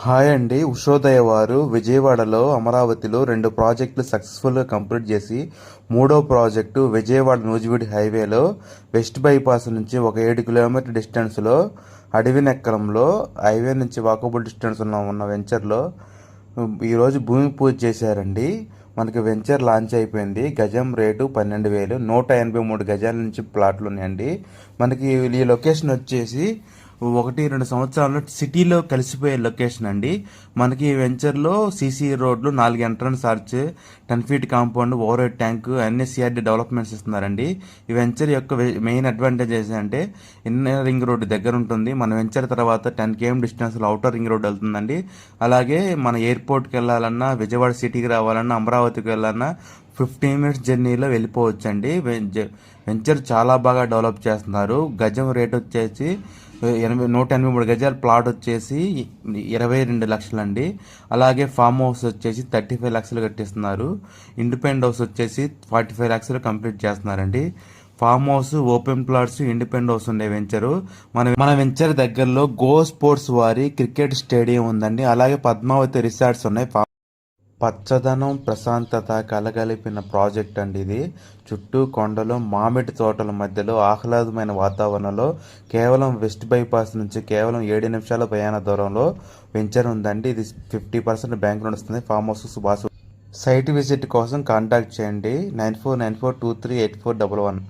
Hi అండి. ఉషోదయ వారు విజయవాడలో అమరావతిలో 2 ప్రాజెక్టులు సక్సెస్ఫుల్గా కంప్లీట్ చేసి మూడో ప్రాజెక్టు విజయవాడ నూజివీడు హైవేలో వెస్ట్ బైపాస్ నుంచి ఒక 7 కిలోమీటర్ డిస్టెన్స్లో అడవినెక్కలంలో హైవే నుంచి వాకబుల్ డిస్టెన్స్ ఉన్న వెంచర్లో ఈరోజు భూమి పూజ చేశారండి. మనకి వెంచర్ లాంచ్ అయిపోయింది. గజం రేటు 12,000, 183 గజాల నుంచి ప్లాట్లు ఉన్నాయండి. మనకి ఈ లొకేషన్ వచ్చేసి 1-2 సంవత్సరాల్లో సిటీలో కలిసిపోయే లొకేషన్ అండి. మనకి ఈ వెంచర్లో సీసీ రోడ్లు, 4 entrance arch, 10 feet compound, over head tank అన్ని సిఆర్డి డెవలప్మెంట్స్ ఇస్తున్నారండి. ఈ వెంచర్ యొక్క మెయిన్ అడ్వాంటేజ్ ఏంటంటే ఇన్నర్ రింగ్ రోడ్డు దగ్గర ఉంటుంది. మన వెంచర్ తర్వాత 10 km డిస్టెన్స్లో అవుటర్ రింగ్ రోడ్ వెళ్తుందండి. అలాగే మన ఎయిర్పోర్ట్కి వెళ్ళాలన్నా, విజయవాడ సిటీకి రావాలన్నా, అమరావతికి వెళ్ళాలన్నా 15 మినిట్స్ జర్నీలో వెళ్ళిపోవచ్చండి. వెంచర్ చాలా బాగా డెవలప్ చేస్తున్నారు. గజం రేట్ వచ్చేసి 183 గజాల ప్లాట్ వచ్చేసి 22 లక్షలండి. అలాగే ఫామ్ హౌస్ వచ్చేసి 35 లక్షలు కట్టిస్తున్నారు. ఇండిపెండెంట్ హౌస్ వచ్చేసి 45 లక్షలు కంప్లీట్ చేస్తున్నారండి. Farm house, open plots, independent house ఉండే వెంచరు. మన వెంచర్ దగ్గరలో గో స్పోర్ట్స్ వారి క్రికెట్ స్టేడియం ఉందండి. అలాగే పద్మావతి రిసార్ట్స్ ఉన్నాయి. పచ్చదనం, ప్రశాంతత కలగలిపిన ప్రాజెక్ట్ అండి ఇది. చుట్టూ కొండలు, మామిడి తోటల మధ్యలో ఆహ్లాదమైన వాతావరణంలో కేవలం వెస్ట్ బైపాస్ నుంచి కేవలం 7 నిమిషాల ప్రయాణ దూరంలో వెంచర్ ఉందండి. ఇది 50% బ్యాంక్ లోన్ వస్తుంది. Farm house Subhash. Site visit కోసం కాంటాక్ట్ చేయండి 9494238411.